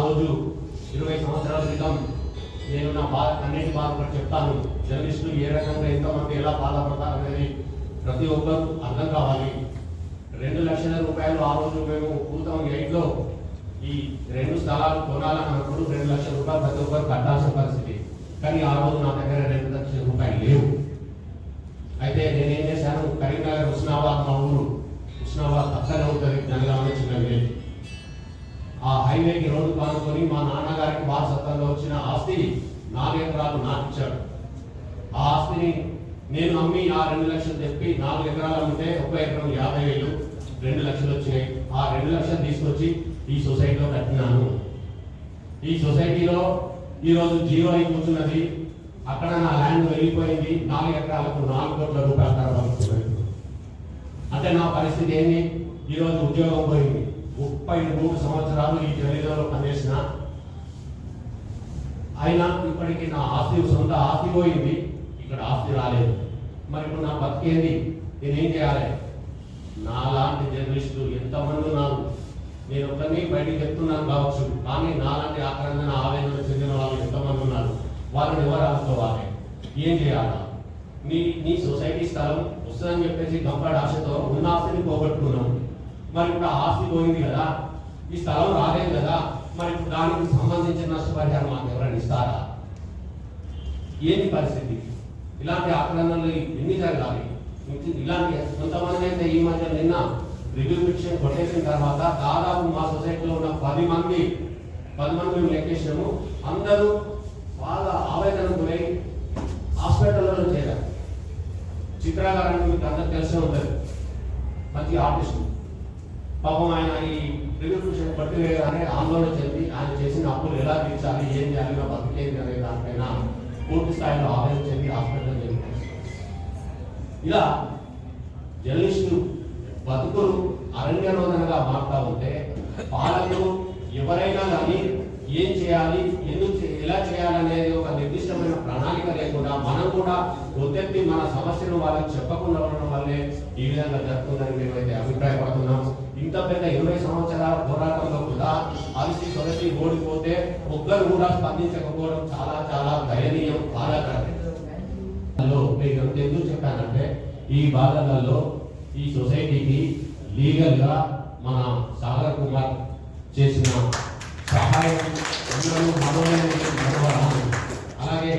రోజు 20 సంవత్సరాల క్రితం నేను నా అన్నిటి బాధ కూడా చెప్తాను. జర్నలిస్టులు ఏ రకంగా ఎంతమంది ఎలా బాధపడతారు అనేది ప్రతి ఒక్కరు అర్థం కావాలి. 2 లక్షల రూపాయలు ఆ రోజు మేము 2008లో ఈ 2 స్థలాలు కొనాలన్నప్పుడు 2 లక్షల రూపాయలు ప్రతి ఒక్కరు కట్టాల్సిన పరిస్థితి. కానీ ఆ రోజు నా దగ్గర 2 లక్షల రూపాయలు లేవు. అయితే నేనేం చేశాను, కరీంనగర్ హుస్నాబాద్, మా ఊరు హుస్నాబాద్ పక్కనే ఉంటుంది, జనగామ చిన్న విలేజ్. ఆ హైవేకి రోడ్డు కానుకొని మా నాన్నగారికి వారసత్వంలో వచ్చిన ఆస్తి 4 ఎకరాలు నాకు ఇచ్చాడు. ఆ ఆస్తిని నేను అమ్మి ఆ 2 లక్షలు చెప్పి 4 ఎకరాలు అమ్మితే 1 ఎకరం 50,000, 2 లక్షలు వచ్చినాయి. ఆ 2 లక్షలు తీసుకొచ్చి ఈ సొసైటీలో కట్టినాను. ఈ సొసైటీలో ఈరోజు జీరో అయి కూర్చున్నది. అక్కడ నా ల్యాండ్ వెళ్ళిపోయింది. 4 ఎకరాలకు 4 కోట్ల రూపాయల ధర. అంటే నా పరిస్థితి ఏంటి? ఈరోజు ఉద్యోగం పోయింది. 33 సంవత్సరాలు ఈ జర్నలిజంలో పనిచేసిన అయినా ఇప్పటికీ నా ఆస్తి, సొంత ఆస్తి పోయింది, ఇక్కడ ఆస్తి రాలేదు. మరి ఇప్పుడు నా బతికేంది? నేనేం చేయాలి? నాలాంటి జర్నలిస్టులు ఎంతమంది ఉన్నారు? నేను ఒకరిని బయటికి చెప్తున్నాను కావచ్చు, కానీ నాలాంటి ఆక్రందన ఆవేదన చెందిన వాళ్ళు ఎంతమంది ఉన్నారు? వాళ్ళని ఎవరు ఆదుకోవాలి? ఏం చేయాలా? నీ సొసైటీ స్థలం వస్తుందని చెప్పేసి గంపడి ఆశతో ఉన్న ఆస్తిని పోగొట్టుకున్నాం. మరి ఇప్పుడు ఆ ఆస్తి పోయింది కదా, ఈ స్థలం రాలేదు కదా, మరి ఇప్పుడు దానికి సంబంధించిన నష్టపరిహారం మాకు ఎవరైనా ఇస్తారా? ఏంటి పరిస్థితి? ఇలాంటి ఆక్రందనలు ఎన్ని జరగాలి? ఇలాంటి కొంతమంది అయితే ఈ మధ్య నిన్న రివ్యూ పిటిషన్ కొట్టేసిన తర్వాత దాదాపు మా సొసైటీలో ఉన్న 10 మంది మేము లెక్కేసాము. అందరూ వాళ్ళ ఆవేదన గురై హాస్పిటల్లో చేరారు. చిత్రాగారాన్ని మీకు అందరూ తెలిసే ఉంటుంది, మంచి ఆర్టిస్టు. పాపం ఆయన ఈ రివ్యూ పిటిషన్ కొట్టివేయగానే ఆందోళన చెంది ఆయన చేసిన అప్పులు ఎలా తీర్చాలి, ఏం చేయాలి, నా బతికేది అనే దానిపైన పూర్తి స్థాయిలో ఆవేదన చెంది హాస్పిటల్ చేరారు. ఇలా జర్నలిస్టులు బతుకులు అరణ్యరోధనగా మారుతా ఉంటే పాలకులు ఎవరైనా కానీ ఏం చేయాలి, ఎలా చేయాలనేది ఒక నిర్దిష్టమైన ప్రణాళిక లేకుండా మనం కూడా ఒత్తిడి మన సమస్యను వాళ్ళకి చెప్పకుండా ఉండడం వల్లే ఈ విధంగా జరుగుతుందని మేమైతే అభిప్రాయపడుతున్నాం. ఇంత పెద్ద 20 సంవత్సరాల పోరాటంలో కూడా ఆర్సీ సొసైటీ ఓడిపోతే ఒక్కరు కూడా స్పందించకపోవడం చాలా చాలా దయనీయం, బాధాకరం. ఎందుకు చెప్పానంటే ఈ బాధలలో ఈ సొసైటీకి లీగల్ గా మన సాగర్ కుమార్ చేసిన సహాయం అందరూ అలాగే